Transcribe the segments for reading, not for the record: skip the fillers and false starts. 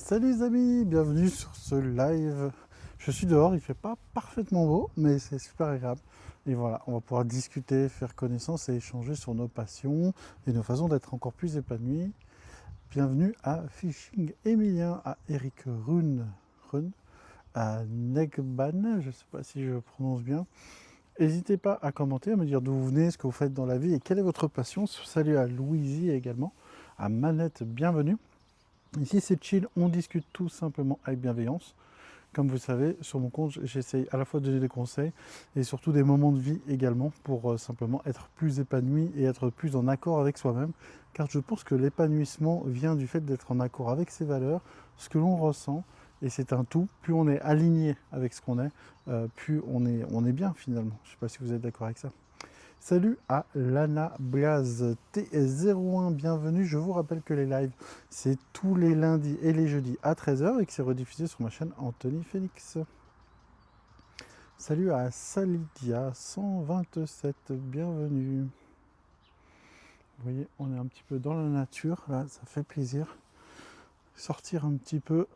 Salut les amis, bienvenue sur ce live. Je suis dehors, il fait pas parfaitement beau, mais c'est super agréable. Et voilà, on va pouvoir discuter, faire connaissance et échanger sur nos passions et nos façons d'être encore plus épanouis. Bienvenue à Fishing Emilien, à Eric Run, à Negban, je ne sais pas si je prononce bien. N'hésitez pas à commenter, à me dire d'où vous venez, ce que vous faites dans la vie et quelle est votre passion. Salut à Louisie également, à Manette, bienvenue. Ici c'est chill, on discute tout simplement avec bienveillance. Comme vous savez, sur mon compte, j'essaye à la fois de donner des conseils et surtout des moments de vie également pour simplement être plus épanoui et être plus en accord avec soi-même. Car je pense que l'épanouissement vient du fait d'être en accord avec ses valeurs, ce que l'on ressent, et c'est un tout. Plus on est aligné avec ce qu'on est, plus on est bien finalement. Je ne sais pas si vous êtes d'accord avec ça. Salut à Lana Blaz TS01, bienvenue. Je vous rappelle que les lives, c'est tous les lundis et les jeudis à 13h et que c'est rediffusé sur ma chaîne Anthony Phoenix. Salut à Salidia127, bienvenue. Vous voyez, on est un petit peu dans la nature, là, ça fait plaisir. Sortir un petit peu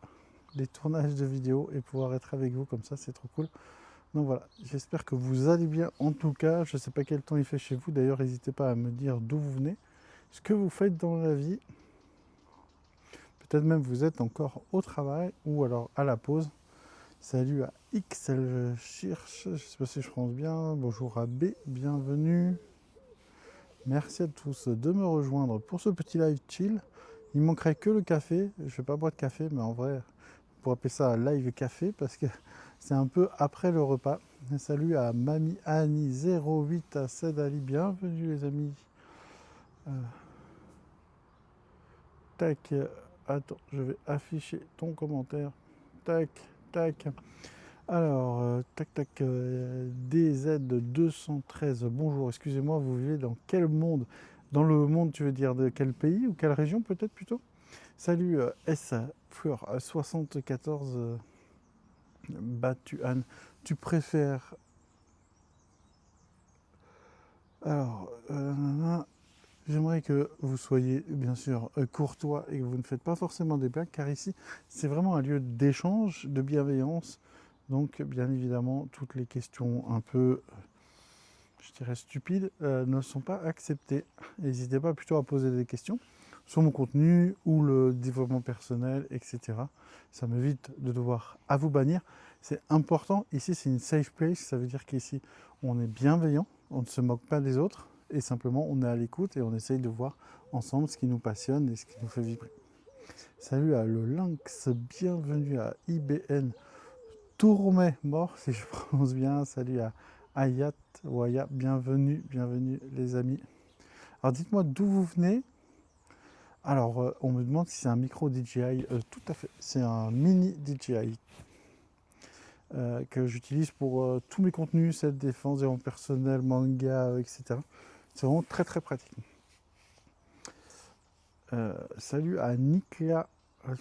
des tournages de vidéos et pouvoir être avec vous comme ça, c'est trop cool. Donc voilà, j'espère que vous allez bien en tout cas. Je ne sais pas quel temps il fait chez vous. D'ailleurs, n'hésitez pas à me dire d'où vous venez, ce que vous faites dans la vie. Peut-être même vous êtes encore au travail ou alors à la pause. Salut à XL Cherche, je ne sais pas si je prononce bien. Bonjour à B, bienvenue. Merci à tous de me rejoindre pour ce petit live chill. Il ne manquerait que le café. Je ne vais pas boire de café, mais en vrai, on pourrait appeler ça live café parce que c'est un peu après le repas. Salut à Mamie Annie 08 à Sedali, bienvenue les amis. Tac, attends, je vais afficher ton commentaire. Tac, tac. Alors, tac, tac, DZ213, bonjour, excusez-moi, vous vivez dans quel monde? Dans le monde, tu veux dire de quel pays ou quelle région peut-être plutôt? Salut S, Fleur 74, battu Anne, tu préfères... Alors, j'aimerais que vous soyez bien sûr courtois et que vous ne faites pas forcément des blagues, car ici, c'est vraiment un lieu d'échange, de bienveillance. Donc, bien évidemment, toutes les questions un peu, je dirais, stupides ne sont pas acceptées. N'hésitez pas plutôt à poser des questions sur mon contenu ou le développement personnel, etc. Ça m'évite de devoir à vous bannir. C'est important. Ici, c'est une safe place. Ça veut dire qu'ici, on est bienveillant, on ne se moque pas des autres et simplement, on est à l'écoute et on essaye de voir ensemble ce qui nous passionne et ce qui nous fait vibrer. Salut à le Lynx, bienvenue à IBN Tourmet mort, si je prononce bien. Salut à Ayat Waya, bienvenue, bienvenue les amis. Alors dites-moi d'où vous venez. Alors on me demande si c'est un micro DJI. Tout à fait, c'est un mini DJI que j'utilise pour tous mes contenus, cette défense, développement personnel, manga, etc. C'est vraiment très très pratique. Salut à Nikla.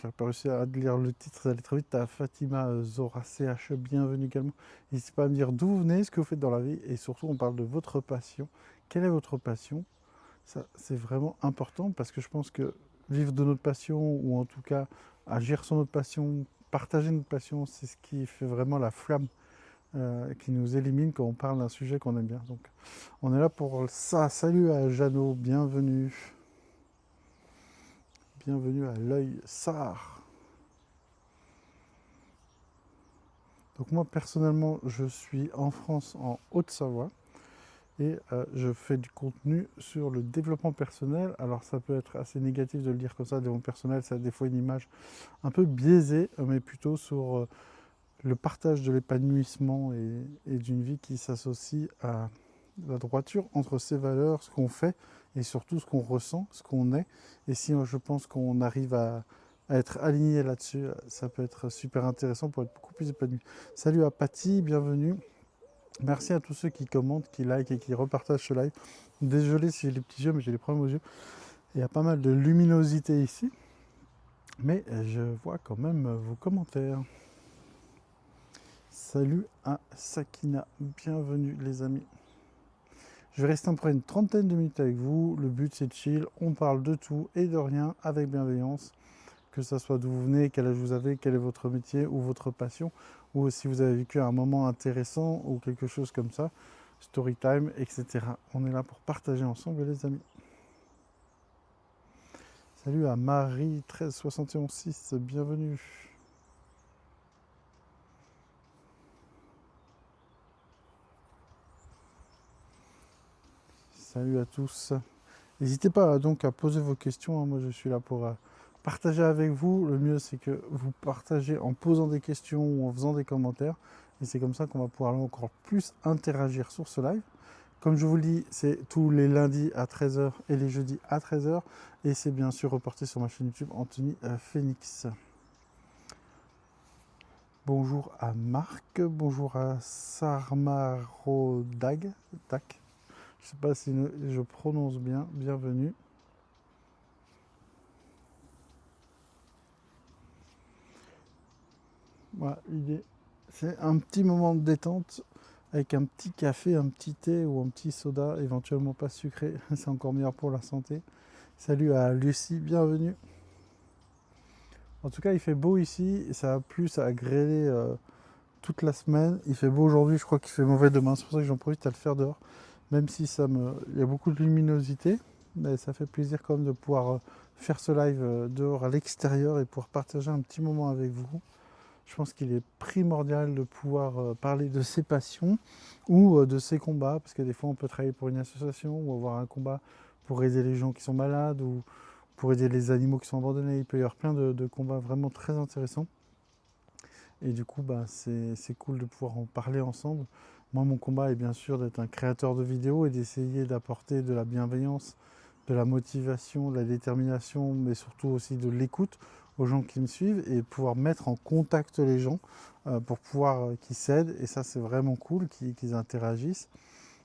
J'ai pas réussi à lire le titre, ça allait très vite. À Fatima Zora CH, bienvenue également. N'hésitez pas à me dire d'où vous venez, ce que vous faites dans la vie, et surtout on parle de votre passion. Quelle est votre passion? Ça, c'est vraiment important parce que je pense que vivre de notre passion, ou en tout cas agir sur notre passion, partager notre passion, c'est ce qui fait vraiment la flamme qui nous élimine quand on parle d'un sujet qu'on aime bien. Donc on est là pour ça. Salut à Jeannot, bienvenue. Bienvenue à l'œil Sar. Donc moi personnellement je suis en France en Haute-Savoie et je fais du contenu sur le développement personnel. Alors ça peut être assez négatif de le dire comme ça, développement personnel, ça a des fois une image un peu biaisée, mais plutôt sur le partage de l'épanouissement et d'une vie qui s'associe à la droiture entre ses valeurs, ce qu'on fait et surtout ce qu'on ressent, ce qu'on est. Et si je pense qu'on arrive à être aligné là-dessus, ça peut être super intéressant pour être beaucoup plus épanoui. Salut à Patty, bienvenue. Merci à tous ceux qui commentent, qui like et qui repartagent ce live. Désolé si j'ai les petits yeux, mais j'ai des problèmes aux yeux. Il y a pas mal de luminosité ici. Mais je vois quand même vos commentaires. Salut à Sakina, bienvenue les amis. Je vais rester encore une trentaine de minutes avec vous. Le but c'est de chill, on parle de tout et de rien avec bienveillance. que ça soit d'où vous venez, quel âge vous avez, quel est votre métier ou votre passion, ou si vous avez vécu un moment intéressant ou quelque chose comme ça, story time, etc. On est là pour partager ensemble les amis. Salut à Marie 13716, bienvenue. Salut à tous. N'hésitez pas donc à poser vos questions, hein. Moi je suis là pour partager avec vous. Le mieux c'est que vous partagez en posant des questions ou en faisant des commentaires. Et c'est comme ça qu'on va pouvoir encore plus interagir sur ce live. Comme je vous le dis, c'est tous les lundis à 13 h et les jeudis à 13 h. Et c'est bien sûr reporté sur ma chaîne YouTube Anthony Phoenix. Bonjour à Marc, bonjour à Sarmarodag. Tac. Je ne sais pas si je prononce bien. Bienvenue. Voilà, l'idée, c'est un petit moment de détente avec un petit café, un petit thé ou un petit soda, éventuellement pas sucré. C'est encore meilleur pour la santé. Salut à Lucie, bienvenue. En tout cas, il fait beau ici. Ça a plu, ça a grêlé toute la semaine. Il fait beau aujourd'hui, je crois qu'il fait mauvais demain. C'est pour ça que j'en profite à le faire dehors. Même si il y a beaucoup de luminosité, mais ça fait plaisir quand même de pouvoir faire ce live dehors à l'extérieur et pouvoir partager un petit moment avec vous. Je pense qu'il est primordial de pouvoir parler de ses passions ou de ses combats, parce que des fois on peut travailler pour une association ou avoir un combat pour aider les gens qui sont malades ou pour aider les animaux qui sont abandonnés. Il peut y avoir plein de combats vraiment très intéressants. Et du coup, c'est cool de pouvoir en parler ensemble. Moi, mon combat est bien sûr d'être un créateur de vidéos et d'essayer d'apporter de la bienveillance, de la motivation, de la détermination, mais surtout aussi de l'écoute aux gens qui me suivent et pouvoir mettre en contact les gens pour pouvoir qu'ils s'aident. Et ça, c'est vraiment cool qu'ils interagissent.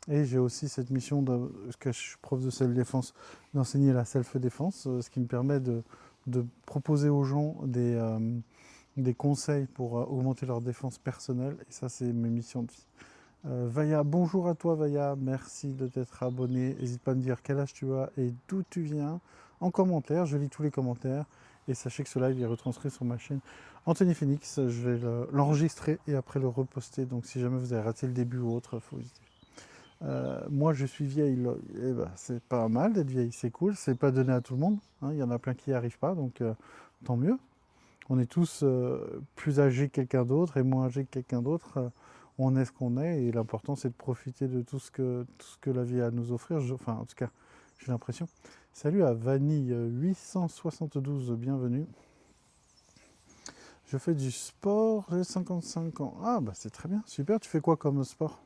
Et j'ai aussi cette mission, parce que je suis prof de self-défense, d'enseigner la self-défense, ce qui me permet de proposer aux gens des conseils pour augmenter leur défense personnelle. Et ça, c'est mes missions de vie. Vaya, bonjour à toi Vaya, merci de t'être abonné. N'hésite pas à me dire quel âge tu as et d'où tu viens en commentaire. Je lis tous les commentaires. Et sachez que ce live est retranscrit sur ma chaîne Anthony Phoenix. Je vais l'enregistrer et après le reposter. Donc si jamais vous avez raté le début ou autre, il faut hésiter. Moi je suis vieille, eh ben, c'est pas mal d'être vieille, c'est cool, c'est pas donné à tout le monde, hein. Il y en a plein qui n'y arrivent pas, donc tant mieux. On est tous plus âgés que quelqu'un d'autre et moins âgés que quelqu'un d'autre. On est ce qu'on est et l'important c'est de profiter de tout ce que la vie a à nous offrir. Enfin en tout cas j'ai l'impression. Salut à Vanille 872, bienvenue. Je fais du sport, j'ai 55 ans. Ah bah c'est très bien, super. Tu fais quoi comme sport?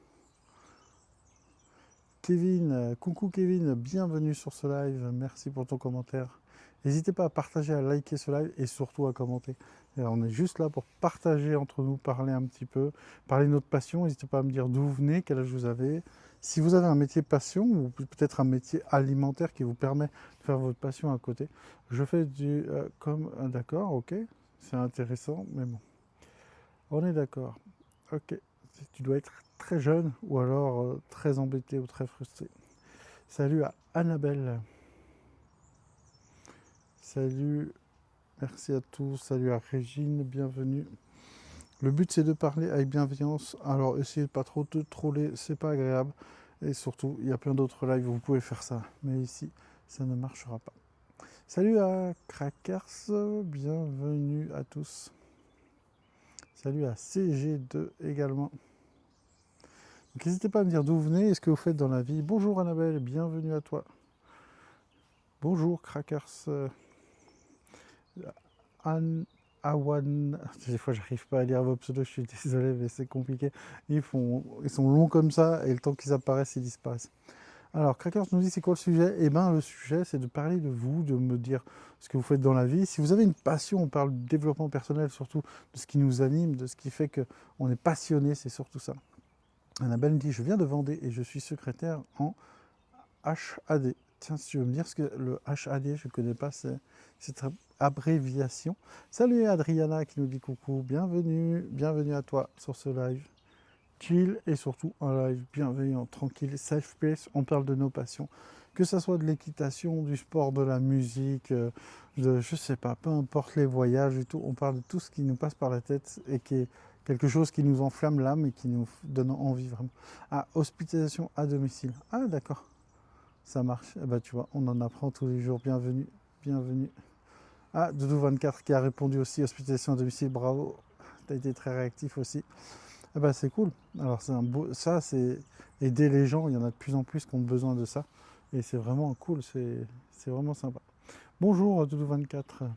Kevin, coucou Kevin, bienvenue sur ce live, merci pour ton commentaire. N'hésitez pas à partager, à liker ce live et surtout à commenter. Et on est juste là pour partager entre nous, parler un petit peu, parler de notre passion. N'hésitez pas à me dire d'où vous venez, quel âge vous avez. Si vous avez un métier passion ou peut-être un métier alimentaire qui vous permet de faire votre passion à côté. Je fais du d'accord, ok, c'est intéressant, mais bon. On est d'accord. Ok, tu dois être très jeune ou alors très embêté ou très frustré. Salut à Annabelle. Salut, merci à tous. Salut à Régine, bienvenue. Le but c'est de parler avec bienveillance. Alors essayez de pas trop te troller, c'est pas agréable. Et surtout, il y a plein d'autres lives où vous pouvez faire ça. Mais ici, ça ne marchera pas. Salut à Crackers, bienvenue à tous. Salut à CG2 également. N'hésitez pas à me dire d'où vous venez et ce que vous faites dans la vie. Bonjour Annabelle, bienvenue à toi. Bonjour Crackers. Awan. Des fois, j'arrive pas à lire vos pseudos, je suis désolé, mais c'est compliqué. Ils sont longs comme ça et le temps qu'ils apparaissent, ils disparaissent. Alors, Crackers nous dit c'est quoi le sujet? Eh bien, le sujet, c'est de parler de vous, de me dire ce que vous faites dans la vie. Si vous avez une passion, on parle de développement personnel, surtout de ce qui nous anime, de ce qui fait qu'on est passionné, c'est surtout ça. Annabelle me dit je viens de Vendée et je suis secrétaire en HAD. Tiens, si tu veux me dire ce que le HAD, je ne connais pas cette abréviation. Salut Adriana qui nous dit coucou, bienvenue à toi sur ce live. Chill et surtout un live bienveillant, tranquille, self-paced, on parle de nos passions. que ça soit de l'équitation, du sport, de la musique, je sais pas, peu importe les voyages et tout, on parle de tout ce qui nous passe par la tête et qui est quelque chose qui nous enflamme l'âme et qui nous donne envie vraiment. Ah, hospitalisation à domicile. Ah d'accord, ça marche. Eh ben, tu vois, on en apprend tous les jours. Bienvenue, bienvenue. Ah, Doudou24 qui a répondu aussi, hospitalisation à domicile, bravo. Tu as été très réactif aussi. Ah bah c'est cool. Alors c'est un beau, ça c'est aider les gens. Il y en a de plus en plus qui ont besoin de ça, et c'est vraiment cool. C'est vraiment sympa. Bonjour Doudou24,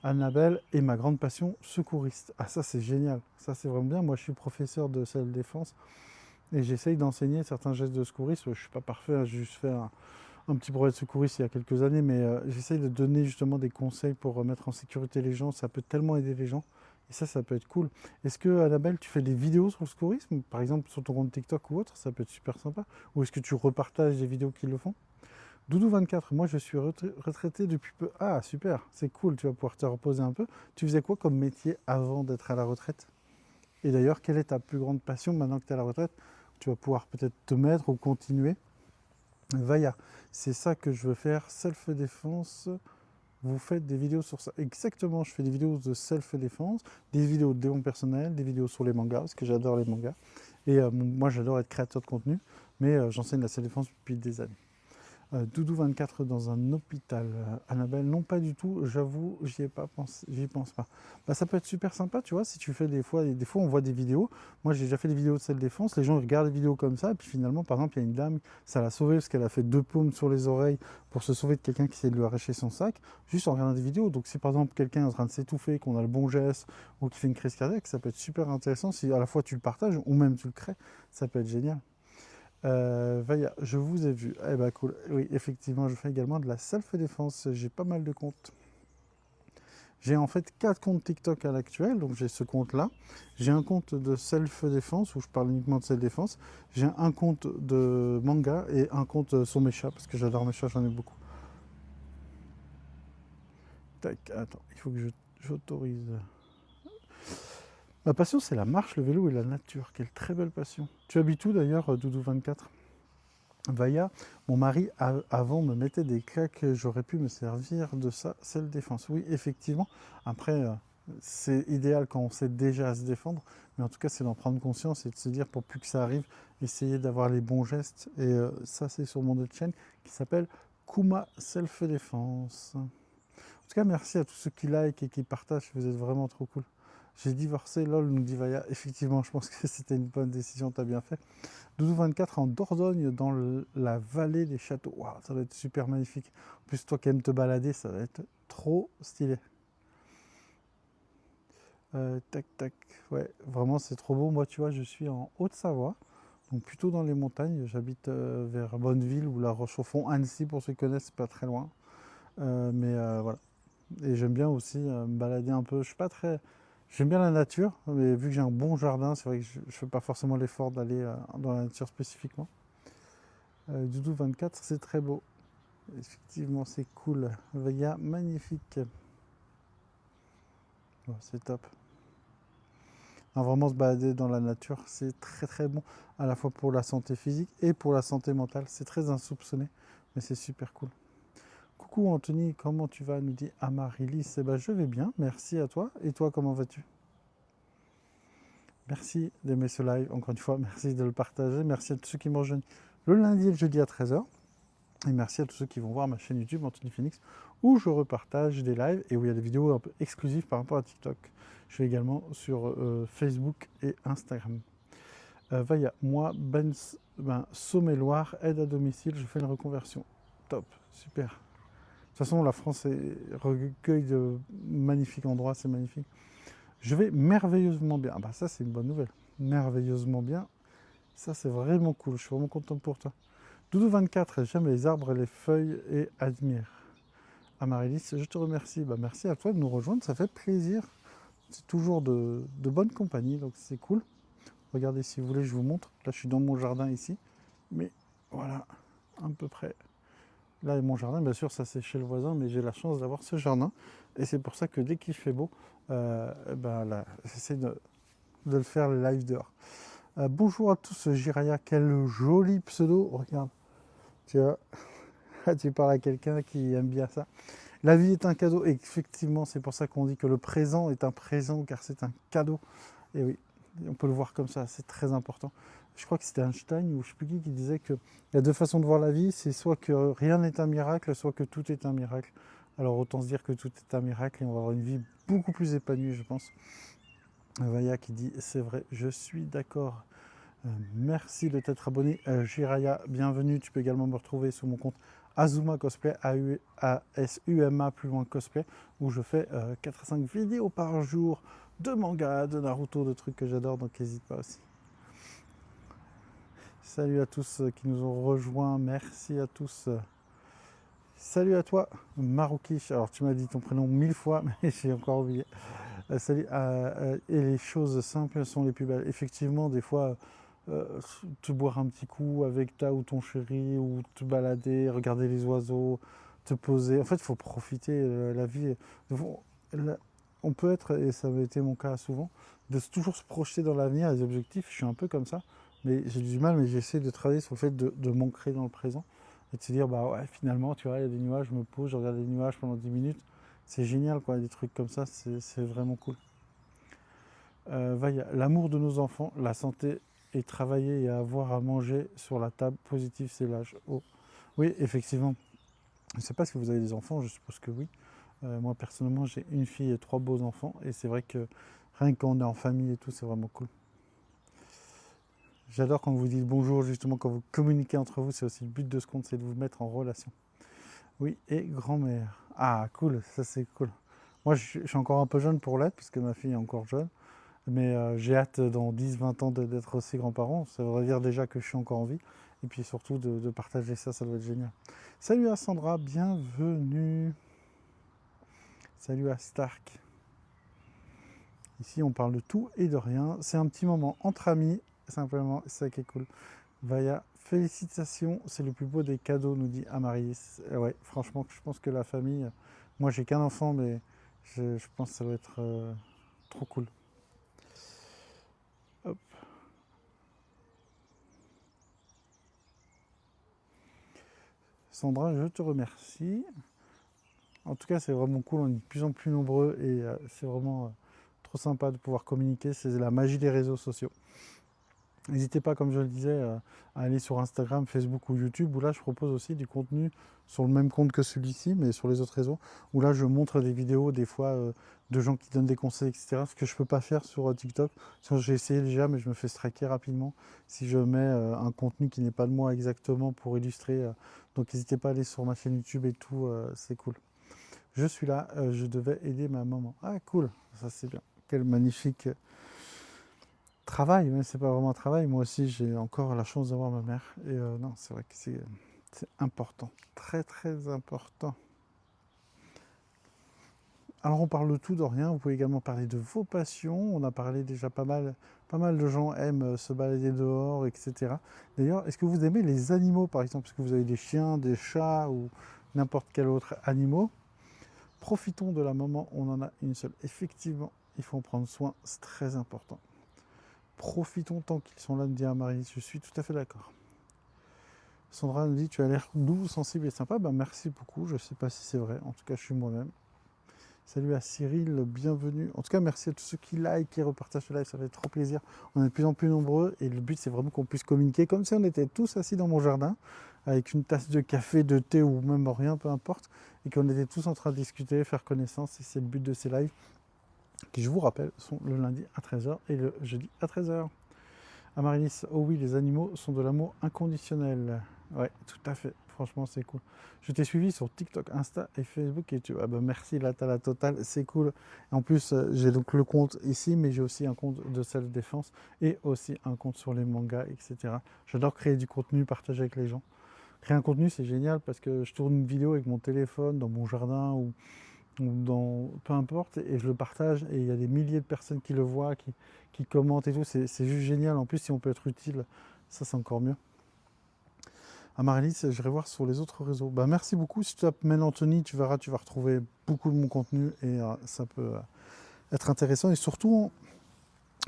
Annabelle et ma grande passion secouriste. Ah ça c'est génial. Ça c'est vraiment bien. Moi je suis professeur de self-défense et j'essaye d'enseigner certains gestes de secourisme. Je suis pas parfait. J'ai juste fait un petit brevet de secouriste il y a quelques années, mais j'essaye de donner justement des conseils pour mettre en sécurité les gens. Ça peut tellement aider les gens. Et ça peut être cool. Est-ce que, Annabelle, tu fais des vidéos sur le secourisme, par exemple sur ton compte TikTok ou autre? Ça peut être super sympa. Ou est-ce que tu repartages des vidéos qui le font? Doudou24, moi je suis retraité depuis peu. Ah, super, c'est cool, tu vas pouvoir te reposer un peu. Tu faisais quoi comme métier avant d'être à la retraite? Et d'ailleurs, quelle est ta plus grande passion maintenant que tu es à la retraite? Tu vas pouvoir peut-être te mettre ou continuer. Vaya, c'est ça que je veux faire, self-défense. Vous faites des vidéos sur ça. Exactement, je fais des vidéos de self-défense, des vidéos de développement personnel, des vidéos sur les mangas, parce que j'adore les mangas. Et moi, j'adore être créateur de contenu, mais j'enseigne la self-défense depuis des années. Doudou24 dans un hôpital. Annabelle, non pas du tout, j'avoue, j'y ai pas pensé, j'y pense pas. Bah, ça peut être super sympa, tu vois, si tu fais des fois on voit des vidéos. Moi j'ai déjà fait des vidéos de self-défense, les gens regardent les vidéos comme ça, et puis finalement, par exemple, il y a une dame, ça l'a sauvée parce qu'elle a fait 2 paumes sur les oreilles pour se sauver de quelqu'un qui essayait de lui arracher son sac, juste en regardant des vidéos. Donc si par exemple quelqu'un est en train de s'étouffer, qu'on a le bon geste, ou qui fait une crise cardiaque, ça peut être super intéressant si à la fois tu le partages, ou même tu le crées, ça peut être génial. Vaya, je vous ai vu. Eh ben cool. Oui, effectivement, je fais également de la self-défense. J'ai pas mal de comptes. J'ai en fait 4 comptes TikTok à l'actuel, donc j'ai ce compte-là. J'ai un compte de self-défense où je parle uniquement de self-défense. J'ai un compte de manga et un compte sur mes chats, parce que j'adore mes chats, j'en ai beaucoup. Tac, attends, il faut que j'autorise. Ma passion, c'est la marche, le vélo et la nature. Quelle très belle passion. Tu habites où d'ailleurs, Doudou24? Vaya, mon mari avant me mettait des claques, j'aurais pu me servir de ça, self-défense. Oui, effectivement. Après, c'est idéal quand on sait déjà à se défendre, mais en tout cas, c'est d'en prendre conscience et de se dire pour plus que ça arrive, essayer d'avoir les bons gestes. Et ça, c'est sur mon autre chaîne qui s'appelle Kuma Self-Défense. En tout cas, merci à tous ceux qui like et qui partagent, vous êtes vraiment trop cool. J'ai divorcé, lol, nous dit Vaya. Effectivement, je pense que c'était une bonne décision, t'as bien fait. Doudou24 en Dordogne, dans la vallée des châteaux. Waouh, ça va être super magnifique. En plus, toi qui aimes te balader, ça va être trop stylé. Tac, tac. Ouais, vraiment, c'est trop beau. Moi, tu vois, je suis en Haute-Savoie, donc plutôt dans les montagnes. J'habite vers Bonneville ou La Roche-au-Fond, Annecy, pour ceux qui connaissent, c'est pas très loin. Voilà. Et j'aime bien aussi me balader un peu. Je suis pas très. J'aime bien la nature, mais vu que j'ai un bon jardin, c'est vrai que je ne fais pas forcément l'effort d'aller dans la nature spécifiquement. Doudou24, c'est très beau. Effectivement, c'est cool. Vaya, magnifique. Oh, c'est top. Non, vraiment se balader dans la nature, c'est très très bon, à la fois pour la santé physique et pour la santé mentale. C'est très insoupçonné, mais c'est super cool. Coucou Anthony, comment tu vas? Nous dit Amarilis. Eh ben, je vais bien, merci à toi. Et toi, comment vas-tu? Merci d'aimer ce live, encore une fois, merci de le partager. Merci à tous ceux qui me rejoignent le lundi et le jeudi à 13h. Et merci à tous ceux qui vont voir ma chaîne YouTube Anthony Phoenix, où je repartage des lives et où il y a des vidéos un peu exclusives par rapport à TikTok. Je suis également sur Facebook et Instagram. Vaya, moi, Saône-et-Loire, aide à domicile, je fais une reconversion. Top, super. De toute façon, la France recueille de magnifiques endroits, c'est magnifique. Je vais merveilleusement bien. Ah bah ça, c'est une bonne nouvelle. Merveilleusement bien. Ça, c'est vraiment cool. Je suis vraiment content pour toi. Doudou24, j'aime les arbres et les feuilles et admire. Amarilis, je te remercie. Bah, merci à toi de nous rejoindre, ça fait plaisir. C'est toujours de bonne compagnie, donc c'est cool. Regardez, si vous voulez, je vous montre. Là, je suis dans mon jardin ici. Mais voilà, à peu près. Là, mon jardin, bien sûr, ça c'est chez le voisin, mais j'ai la chance d'avoir ce jardin. Et c'est pour ça que dès qu'il fait beau, là, j'essaie de le faire le live dehors. Bonjour à tous, Jiraya, quel joli pseudo. Regarde, tu vois, Tu parles à quelqu'un qui aime bien ça. La vie est un cadeau, et effectivement, c'est pour ça qu'on dit que le présent est un présent, car c'est un cadeau. Et oui, on peut le voir comme ça, c'est très important. Je crois que c'était Einstein ou je ne sais plus qui disait qu'il y a deux façons de voir la vie, c'est soit que rien n'est un miracle, soit que tout est un miracle. Alors autant se dire que tout est un miracle et on va avoir une vie beaucoup plus épanouie, je pense. Vaya qui dit c'est vrai, je suis d'accord. Merci de t'être abonné. Jiraya, bienvenue. Tu peux également me retrouver sur mon compte Azuma Cosplay, A-S-U-M-A plus loin Cosplay, où je fais 4 à 5 vidéos par jour de manga, de Naruto, de trucs que j'adore, donc n'hésite pas aussi. Salut à tous qui nous ont rejoints, merci à tous. Salut à toi, Marouki. Alors tu m'as dit ton prénom 1000 fois, mais j'ai encore oublié. Salut. Et les choses simples sont les plus belles. Effectivement, des fois, te boire un petit coup avec ta ou ton chéri, ou te balader, regarder les oiseaux, te poser. En fait, il faut profiter. La vie, on peut être, et ça avait été mon cas souvent, de toujours se projeter dans l'avenir, les objectifs. Je suis un peu comme ça, mais j'ai du mal, mais j'essaie de travailler sur le fait de m'ancrer dans le présent et de se dire, bah ouais, finalement, tu vois, il y a des nuages, je me pose, je regarde les nuages pendant 10 minutes. C'est génial, quoi, des trucs comme ça, c'est vraiment cool. L'amour de nos enfants, la santé et travailler et avoir à manger sur la table positive, c'est l'âge. Oh. Oui, effectivement. Je ne sais pas si vous avez des enfants, je suppose que oui. Moi, personnellement, j'ai une fille et 3 beaux enfants. Et c'est vrai que rien que quand on est en famille et tout, c'est vraiment cool. J'adore quand vous dites bonjour, justement, quand vous communiquez entre vous. C'est aussi le but de ce compte, c'est de vous mettre en relation. Oui, et grand-mère. Ah, cool, ça c'est cool. Moi, je suis encore un peu jeune pour l'être, puisque ma fille est encore jeune. Mais j'ai hâte dans 10-20 ans d'être aussi grand-parent. Ça veut dire déjà que je suis encore en vie. Et puis surtout de partager ça, ça doit être génial. Salut à Sandra, bienvenue. Salut à Stark. Ici, on parle de tout et de rien. C'est un petit moment entre amis, simplement, c'est ça qui est cool. Vaya, félicitations, c'est le plus beau des cadeaux, nous dit Amaris. Ouais, franchement, je pense que la famille, moi j'ai qu'un enfant, mais je pense que ça doit être trop cool. Hop. Sandra, je te remercie. En tout cas, c'est vraiment cool, on est de plus en plus nombreux et c'est vraiment trop sympa de pouvoir communiquer. C'est la magie des réseaux sociaux. N'hésitez pas, comme je le disais, à aller sur Instagram, Facebook ou YouTube, où là je propose aussi du contenu sur le même compte que celui-ci, mais sur les autres réseaux, où là je montre des vidéos des fois de gens qui donnent des conseils, etc. Ce que je ne peux pas faire sur TikTok. J'ai essayé déjà, mais je me fais striker rapidement si je mets un contenu qui n'est pas de moi exactement pour illustrer. Donc n'hésitez pas à aller sur ma chaîne YouTube et tout, c'est cool. Je suis là, je devais aider ma maman. Ah cool, ça c'est bien. Quel magnifique travail, mais c'est pas vraiment un travail. Moi aussi, j'ai encore la chance d'avoir ma mère. Et non, c'est vrai que c'est important. Très, très important. Alors, on parle de tout, de rien. Vous pouvez également parler de vos passions. On a parlé déjà pas mal de gens aiment se balader dehors, etc. D'ailleurs, est-ce que vous aimez les animaux, par exemple? Est-ce que vous avez des chiens, des chats ou n'importe quel autre animal? Profitons de la moment, on en a une seule. Effectivement, il faut en prendre soin, c'est très important. Profitons tant qu'ils sont là, me dit Marie. Je suis tout à fait d'accord. Sandra nous dit tu as l'air doux, sensible et sympa. Ben, merci beaucoup. Je ne sais pas si c'est vrai. En tout cas, je suis moi-même. Salut à Cyril, bienvenue. En tout cas, merci à tous ceux qui like, qui repartagent ce live. Ça fait trop plaisir. On est de plus en plus nombreux et le but, c'est vraiment qu'on puisse communiquer comme si on était tous assis dans mon jardin avec une tasse de café, de thé ou même rien, peu importe, et qu'on était tous en train de discuter, faire connaissance. Et c'est le but de ces lives qui, je vous rappelle, sont le lundi à 13h et le jeudi à 13h. Amarilis, oh oui, les animaux sont de l'amour inconditionnel. Ouais, tout à fait. Franchement, c'est cool. Je t'ai suivi sur TikTok, Insta et Facebook et tu... Ah bah merci, là, t'as la totale, c'est cool. Et en plus, j'ai donc le compte ici, mais j'ai aussi un compte de self-défense et aussi un compte sur les mangas, etc. J'adore créer du contenu, partager avec les gens. Créer un contenu, c'est génial parce que je tourne une vidéo avec mon téléphone dans mon jardin ou dans, peu importe, et je le partage, et il y a des milliers de personnes qui le voient, qui commentent et tout, c'est juste génial. En plus, si on peut être utile, ça c'est encore mieux. Amarilis, j'irai voir sur les autres réseaux. Bah, merci beaucoup. Si tu tapes Mel Anthony, tu verras, tu vas retrouver beaucoup de mon contenu et ça peut être intéressant. Et surtout,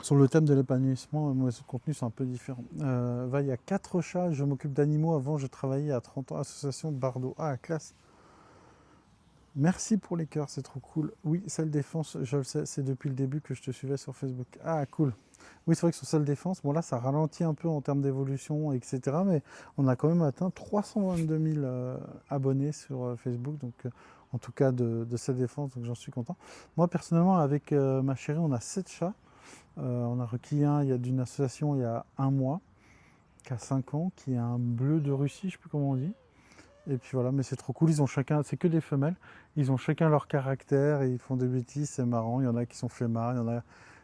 Sur le thème de l'épanouissement, moi, ce contenu, c'est un peu différent. Il y a 4 chats, je m'occupe d'animaux. Avant, je travaillais à 30 ans, association Bardo. Ah, classe. Merci pour les cœurs, c'est trop cool. Oui, Salle Défense, je le sais, c'est depuis le début que je te suivais sur Facebook. Ah, cool. Oui, c'est vrai que sur Salle Défense, bon là, ça ralentit un peu en termes d'évolution, etc. Mais on a quand même atteint 322 000 abonnés sur Facebook, donc en tout cas de Salle Défense, donc j'en suis content. Moi, personnellement, avec ma chérie, on a 7 chats. On a requis un, il y a d'une association il y a un mois, qui a 5 ans, qui est un bleu de Russie, je ne sais plus comment on dit. Et puis voilà, mais c'est trop cool, ils ont chacun, c'est que des femelles, ils ont chacun leur caractère, et ils font des bêtises, c'est marrant, il y en a qui sont flemmards, il y en a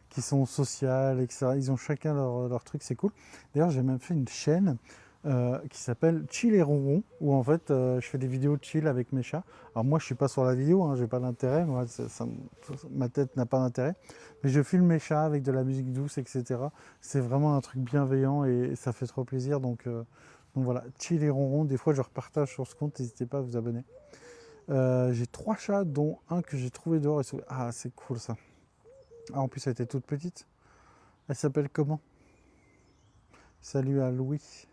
qui sont sociales, etc. Ils ont chacun leur truc, c'est cool. D'ailleurs, j'ai même fait une chaîne qui s'appelle Chill et Ronron, où en fait, je fais des vidéos de chill avec mes chats. Alors moi, je suis pas sur la vidéo, hein, j'ai pas d'intérêt, moi, ma tête n'a pas d'intérêt, mais je filme mes chats avec de la musique douce, etc. C'est vraiment un truc bienveillant et ça fait trop plaisir, donc voilà, Chill et Ronron, des fois je repartage sur ce compte, n'hésitez pas à vous abonner. J'ai 3 chats, dont un que j'ai trouvé dehors. Ah, c'est cool ça. Ah, en plus, elle était toute petite. Elle s'appelle comment? Salut à Louis.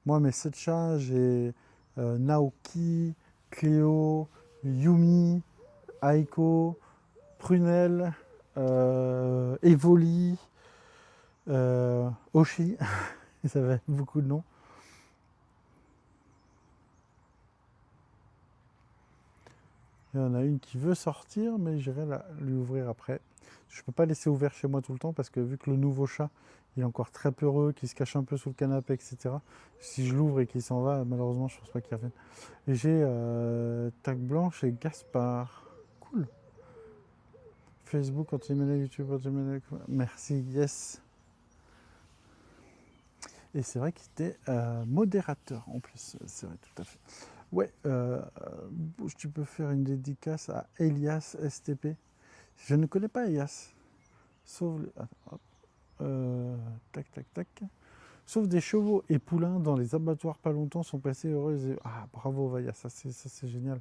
Moi, mes 7 chats, j'ai Naoki, Cléo, Yumi, Aiko, Prunelle, Evoli, Oshi. Ça avait beaucoup de noms. Il y en a une qui veut sortir, mais j'irai lui ouvrir après. Je ne peux pas laisser ouvert chez moi tout le temps parce que vu que le nouveau chat, il est encore très peureux, qu'il se cache un peu sous le canapé, etc. Si je l'ouvre et qu'il s'en va, malheureusement, je ne pense pas qu'il revienne. Et j'ai Tac Blanche et Gaspard. Cool. Facebook, Antimène, YouTube, Antimène. Merci, yes. Et c'est vrai qu'il était modérateur en plus. C'est vrai, tout à fait. Ouais, tu peux faire une dédicace à Elias STP. Je ne connais pas Elias. Sauf, tac, tac, tac. Sauf des chevaux et poulains dans les abattoirs pas longtemps sont passés heureux. Ah, bravo Vaya, ça c'est génial.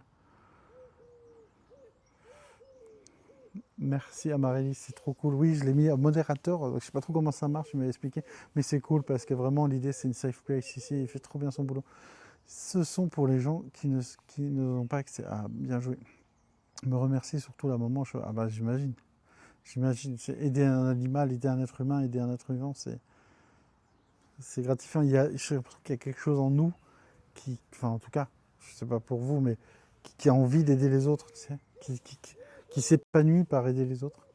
Merci Amarellis, c'est trop cool. Oui, je l'ai mis à modérateur. Je sais pas trop comment ça marche, il m'a expliqué. Mais c'est cool parce que vraiment l'idée c'est une safe place ici. Il fait trop bien son boulot. Ce sont pour les gens qui n'ont pas accès. Ah, bien joué. Me remercie surtout la maman. Ah bah j'imagine. J'imagine. C'est aider un animal, aider un être humain, aider un être vivant, c'est gratifiant. Je l'impression qu'il y a quelque chose en nous enfin en tout cas, je sais pas pour vous, mais qui a envie d'aider les autres, tu sais, qui s'épanouit par aider les autres.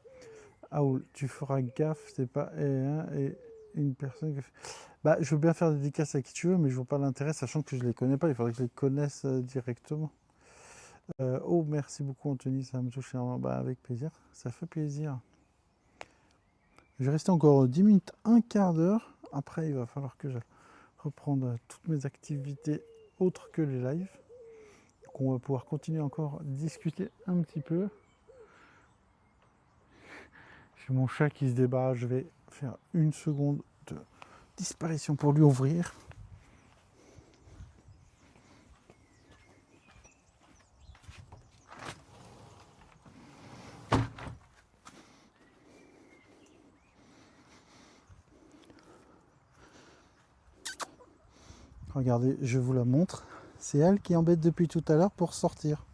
Ah, tu feras gaffe, c'est pas et une personne qui fait... Bah, je veux bien faire des dédicaces à qui tu veux, mais je vois pas l'intérêt, sachant que je les connais pas. Il faudrait que je les connaisse directement. Oh, merci beaucoup, Anthony, ça me touche énormément. Bah, avec plaisir, ça fait plaisir. Je vais rester encore 10 minutes, un quart d'heure. Après, il va falloir que je reprendre toutes mes activités autres que les lives. Donc, on va pouvoir continuer encore à discuter un petit peu. J'ai mon chat qui se débat. Je vais faire une seconde de disparition pour lui ouvrir. Regardez, je vous la montre. C'est elle qui embête depuis tout à l'heure pour sortir.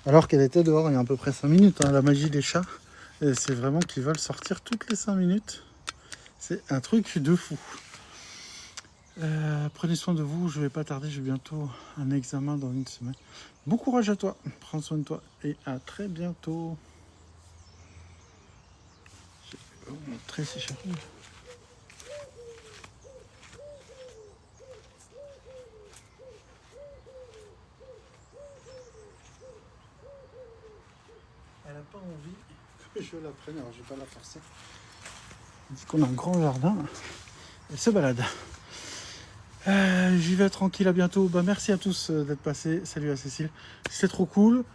Alors qu'elle était dehors il y a à peu près 5 minutes. Hein, la magie des chats, c'est vraiment qu'ils veulent sortir toutes les 5 minutes. C'est un truc de fou. Prenez soin de vous, je vais pas tarder, j'ai bientôt un examen dans une semaine. Bon courage à toi, prends soin de toi et à très bientôt. Je vais vous montrer si j'arrive. Elle n'a pas envie que je la prenne, alors je ne vais pas la forcer. On dit qu'on a un grand jardin, elle se balade. J'y vais tranquille, à bientôt. Bah, merci à tous d'être passés. Salut à Cécile. C'est trop cool.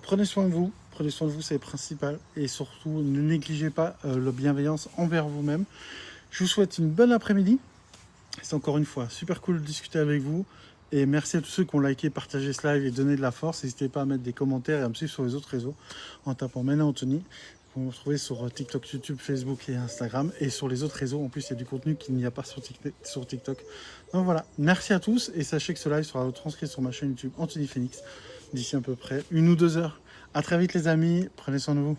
Prenez soin de vous. Prenez soin de vous, c'est le principal. Et surtout, ne négligez pas la bienveillance envers vous-même. Je vous souhaite une bonne après-midi. C'est encore une fois super cool de discuter avec vous. Et merci à tous ceux qui ont liké, partagé ce live et donné de la force. N'hésitez pas à mettre des commentaires et à me suivre sur les autres réseaux en tapant Mena Anthony. Vous me retrouvez sur TikTok, YouTube, Facebook et Instagram. Et sur les autres réseaux, en plus, il y a du contenu qu'il n'y a pas sur TikTok. Donc voilà, merci à tous. Et sachez que ce live sera retranscrit sur ma chaîne YouTube Anthony Phoenix d'ici à peu près 1 ou 2 heures. À très vite les amis, prenez soin de vous.